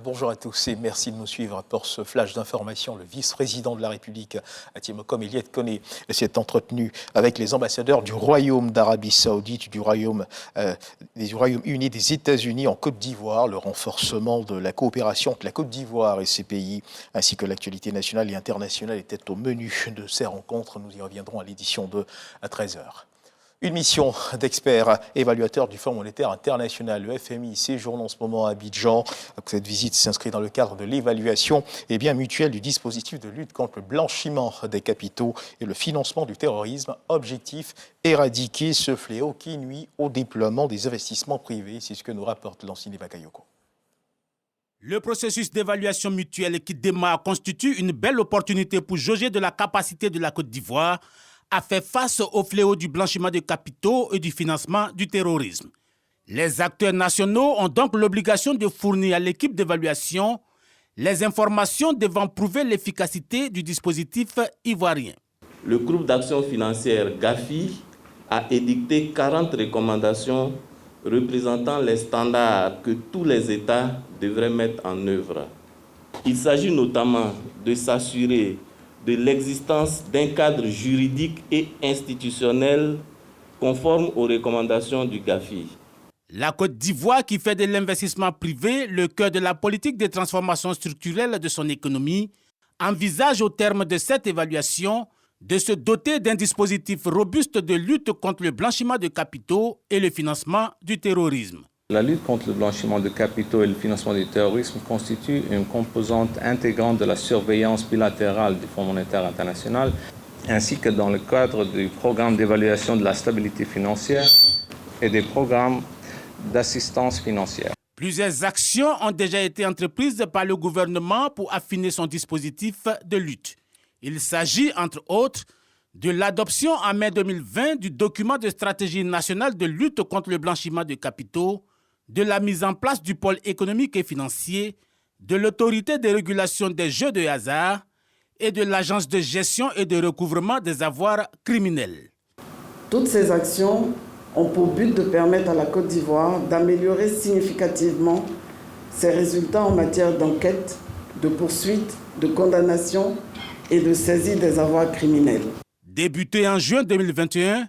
Bonjour à tous et merci de nous suivre pour ce flash d'information. Le vice-président de la République, Timokom Eliette Koné, s'est entretenu avec les ambassadeurs du Royaume d'Arabie Saoudite, du Royaume-Uni, des États-Unis en Côte d'Ivoire. Le renforcement de la coopération entre la Côte d'Ivoire et ces pays, ainsi que l'actualité nationale et internationale, était au menu de ces rencontres. Nous y reviendrons à l'édition 2 à 13h. Une mission d'experts évaluateurs du Fonds monétaire international, le FMI, séjourne en ce moment à Abidjan. Cette visite s'inscrit dans le cadre de l'évaluation mutuelle du dispositif de lutte contre le blanchiment des capitaux et le financement du terrorisme. Objectif, éradiquer ce fléau qui nuit au déploiement des investissements privés. C'est ce que nous rapporte Lancine Bakayoko. Le processus d'évaluation mutuelle qui démarre constitue une belle opportunité pour jauger de la capacité de la Côte d'Ivoire à faire face au fléau du blanchiment de capitaux et du financement du terrorisme. Les acteurs nationaux ont donc l'obligation de fournir à l'équipe d'évaluation les informations devant prouver l'efficacité du dispositif ivoirien. Le groupe d'action financière GAFI a édicté 40 recommandations représentant les standards que tous les États devraient mettre en œuvre. Il s'agit notamment de s'assurer de l'existence d'un cadre juridique et institutionnel conforme aux recommandations du GAFI. La Côte d'Ivoire, qui fait de l'investissement privé le cœur de la politique de transformation structurelle de son économie, envisage au terme de cette évaluation de se doter d'un dispositif robuste de lutte contre le blanchiment de capitaux et le financement du terrorisme. La lutte contre le blanchiment de capitaux et le financement du terrorisme constitue une composante intégrante de la surveillance bilatérale du Fonds monétaire international, ainsi que dans le cadre du programme d'évaluation de la stabilité financière et des programmes d'assistance financière. Plusieurs actions ont déjà été entreprises par le gouvernement pour affiner son dispositif de lutte. Il s'agit, entre autres, de l'adoption en mai 2020 du document de stratégie nationale de lutte contre le blanchiment de capitaux, de la mise en place du pôle économique et financier, de l'autorité de régulation des jeux de hasard et de l'agence de gestion et de recouvrement des avoirs criminels. Toutes ces actions ont pour but de permettre à la Côte d'Ivoire d'améliorer significativement ses résultats en matière d'enquête, de poursuite, de condamnation et de saisie des avoirs criminels. Débuté en juin 2021,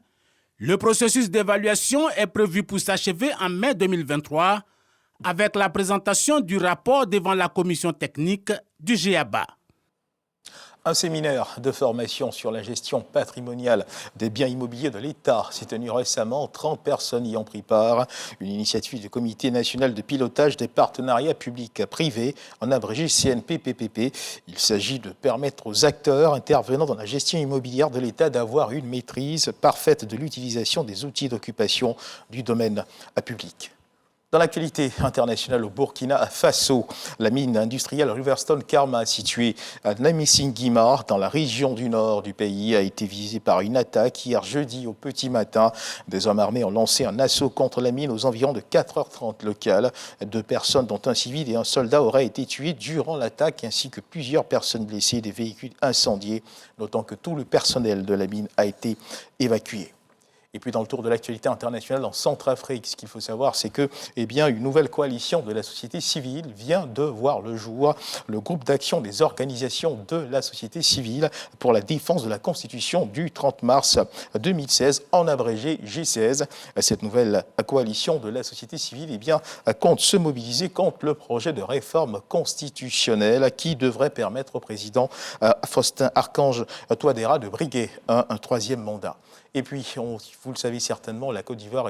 le processus d'évaluation est prévu pour s'achever en mai 2023 avec la présentation du rapport devant la commission technique du GABA. Un séminaire de formation sur la gestion patrimoniale des biens immobiliers de l'État s'est tenu récemment. 30 personnes y ont pris part. Une initiative du Comité national de pilotage des partenariats publics-privés, en abrégé CNP-PPP. Il s'agit de permettre aux acteurs intervenant dans la gestion immobilière de l'État d'avoir une maîtrise parfaite de l'utilisation des outils d'occupation du domaine public. Dans l'actualité internationale au Burkina Faso, la mine industrielle Riverstone Karma, située à Namisingima, dans la région du nord du pays, a été visée par une attaque hier jeudi au petit matin. Des hommes armés ont lancé un assaut contre la mine aux environs de 4h30 locales. 2 personnes, dont un civil et un soldat, auraient été tués durant l'attaque, ainsi que plusieurs personnes blessées, des véhicules incendiés, notant que tout le personnel de la mine a été évacué. Et puis dans le tour de l'actualité internationale en Centrafrique, ce qu'il faut savoir, c'est que une nouvelle coalition de la société civile vient de voir le jour. Le groupe d'action des organisations de la société civile pour la défense de la Constitution du 30 mars 2016, en abrégé G16. Cette nouvelle coalition de la société civile compte se mobiliser contre le projet de réforme constitutionnelle qui devrait permettre au président Faustin Archange Touadéra de briguer un 3e mandat. Et puis, vous le savez certainement, la Côte d'Ivoire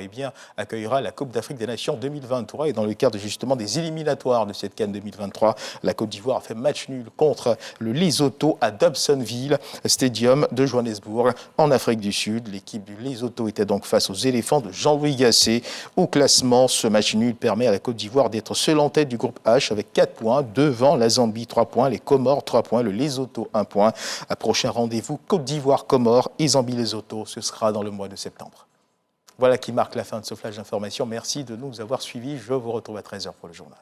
accueillera la Coupe d'Afrique des Nations 2023. Et dans le cadre justement des éliminatoires de cette CAN 2023, la Côte d'Ivoire a fait match nul contre le Lesotho à Dobsonville Stadium de Johannesburg, en Afrique du Sud. L'équipe du Lesotho était donc face aux éléphants de Jean-Louis Gasset. Au classement, ce match nul permet à la Côte d'Ivoire d'être seule en tête du groupe H avec 4 points, devant la Zambie 3 points, les Comores 3 points, le Lesotho 1 point. Prochain rendez-vous, Côte d'Ivoire, Comores et Zambie-Lesotho. Ce sera dans le mois de septembre. Voilà qui marque la fin de ce flash d'information. Merci de nous avoir suivis. Je vous retrouve à 13h pour le journal.